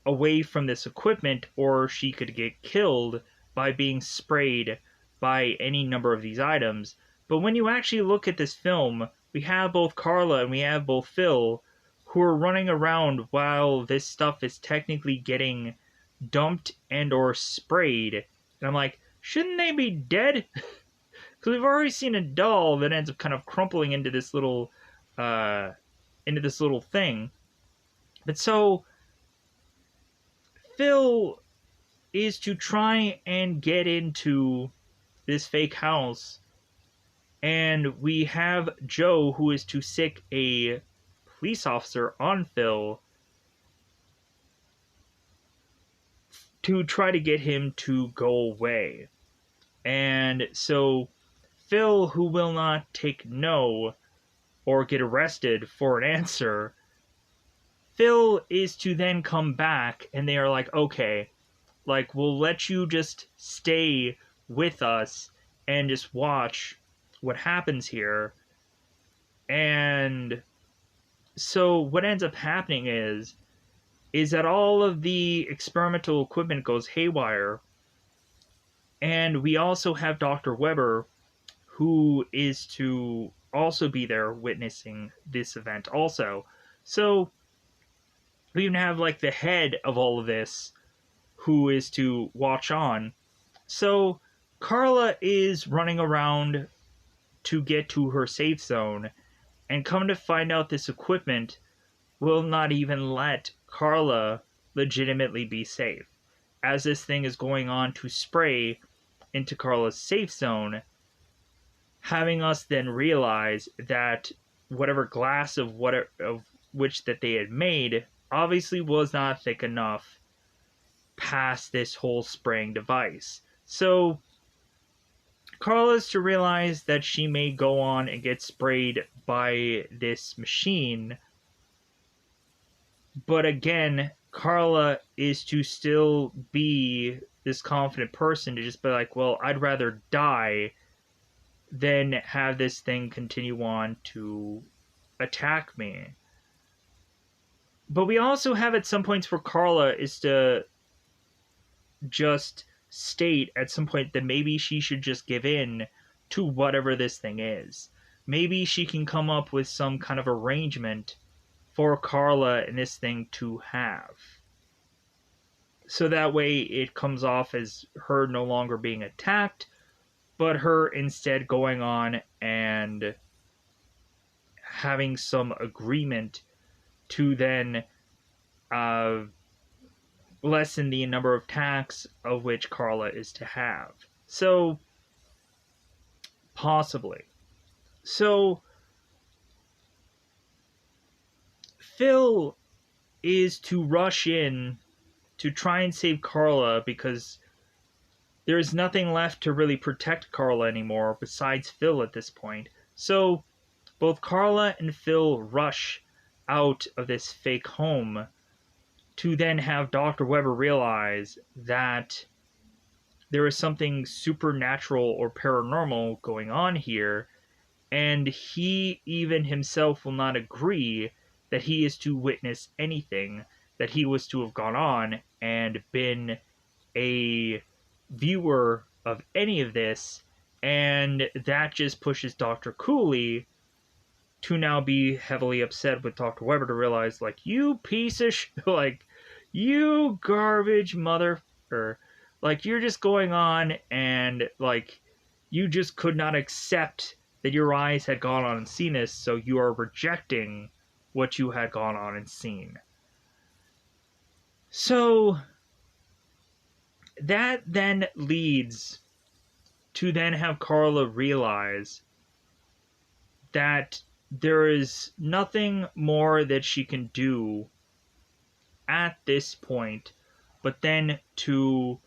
away from this equipment, or she could get killed by being sprayed by any number of these items. But when you actually look at this film, we have both Carla and we have both Phil who are running around while this stuff is technically getting dumped and or sprayed. And I'm like, shouldn't they be dead? Because we've already seen a doll that ends up kind of crumpling uh, into this little thing. But so Phil is to try and get into this fake house, and we have Joe who is to sick a police officer on Phil to try to get him to go away. And so Phil, who will not take no or get arrested for an answer, Phil is to then come back, and they are like, okay, like, we'll let you just stay with us and just watch what happens here. And so what ends up happening is that all of the experimental equipment goes haywire, and we also have Dr. Weber, who is to also be there witnessing this event also. So we even have like the head of all of this who is to watch on. So Carla is running around to get to her safe zone, and come to find out this equipment will not even let Carla legitimately be safe. As this thing is going on to spray into Carla's safe zone, having us then realize that whatever glass of which that they had made obviously was not thick enough past this whole spraying device. So Carla's to realize that she may go on and get sprayed by this machine, but again, Carla is to still be this confident person to just be like, well, I'd rather die than have this thing continue on to attack me. But we also have at some points where Carla is to just state at some point that maybe she should just give in to whatever this thing is. Maybe she can come up with some kind of arrangement for Carla and this thing to have. So that way it comes off as her no longer being attacked, but her instead going on and having some agreement to then lessen the number of attacks of which Carla is to have. So, possibly. So, Phil is to rush in to try and save Carla because there's nothing left to really protect Carla anymore besides Phil at this point. So, both Carla and Phil rush out of this fake home to then have Dr. Weber realize that there is something supernatural or paranormal going on here, and he even himself will not agree that he is to witness anything, that he was to have gone on and been a viewer of any of this, and that just pushes Dr. Cooley to now be heavily upset with Dr. Weber to realize, like, you piece of like, you garbage mother, like, you're just going on and, like, you just could not accept that your eyes had gone on and seen this, so you are rejecting what you had gone on and seen. So, that then leads to then have Carla realize that there is nothing more that she can do at this point, but then to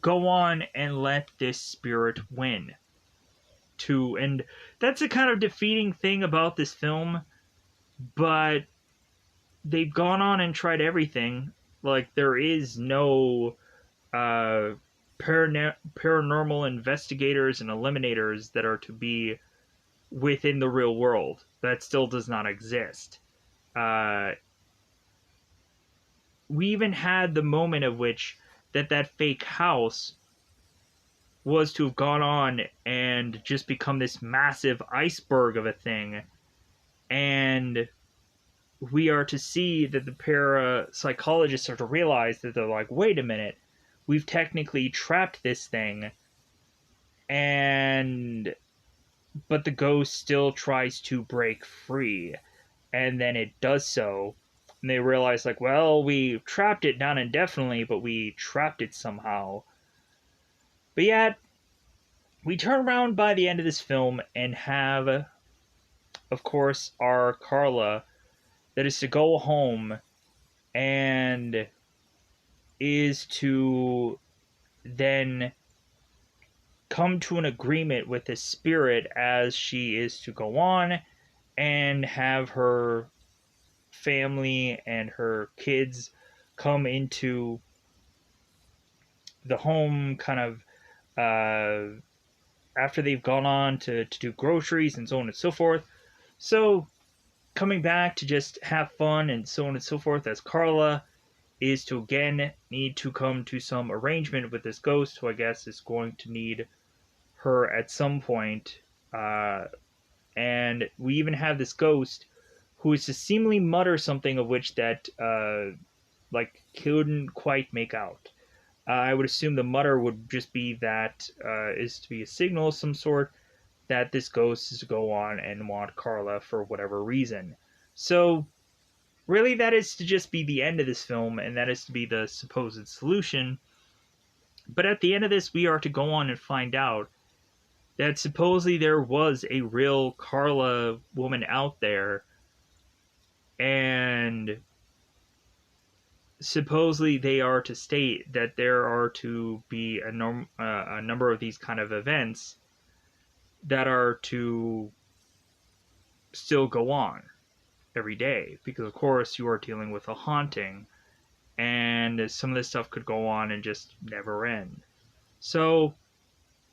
go on and let this spirit win. And that's a kind of defeating thing about this film, but they've gone on and tried everything. Like, there is no paranormal investigators and eliminators that are to be within the real world. That still does not exist. We even had the moment of which that fake house was to have gone on and just become this massive iceberg of a thing, and we are to see that the parapsychologists are to realize that they're like, wait a minute, we've technically trapped this thing, and but the ghost still tries to break free, and then it does so, and they realize like, well, we trapped it not indefinitely, but we trapped it somehow. But yet we turn around by the end of this film and have, of course, our Carla that is to go home and is to then come to an agreement with the spirit as she is to go on and have her family and her kids come into the home kind of after they've gone on to do groceries and so on and so forth. So coming back to just have fun and so on and so forth, as Carla is to again need to come to some arrangement with this ghost, who I guess is going to need her at some point. And we even have this ghost who is to seemingly mutter something of which that like couldn't quite make out. I would assume the mutter would just be that is to be a signal of some sort that this ghost is to go on and want Carla for whatever reason. So really that is to just be the end of this film, and that is to be the supposed solution. But at the end of this, we are to go on and find out that supposedly there was a real Carla woman out there, and supposedly they are to state that there are to be a number of these kind of events that are to still go on every day, because of course you are dealing with a haunting, and some of this stuff could go on and just never end. So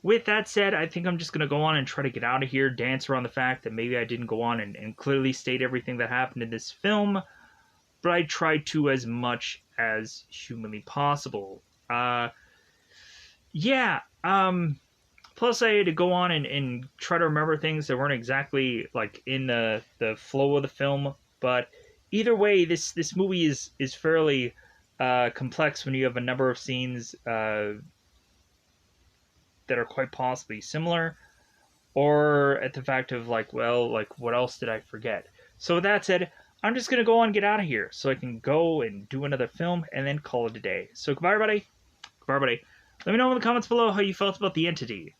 with that said, I think I'm just going to go on and try to get out of here, dance around the fact that maybe I didn't go on and clearly state everything that happened in this film, but I tried to as much as humanly possible. Yeah, plus I had to go on and try to remember things that weren't exactly like in the flow of the film, but either way, this movie is fairly complex when you have a number of scenes that are quite possibly similar, or at the fact of like, well, like what else did I forget? So with that said, I'm just gonna go on and get out of here so I can go and do another film and then call it a day. So goodbye everybody. Goodbye everybody. Let me know in the comments below how you felt about The Entity.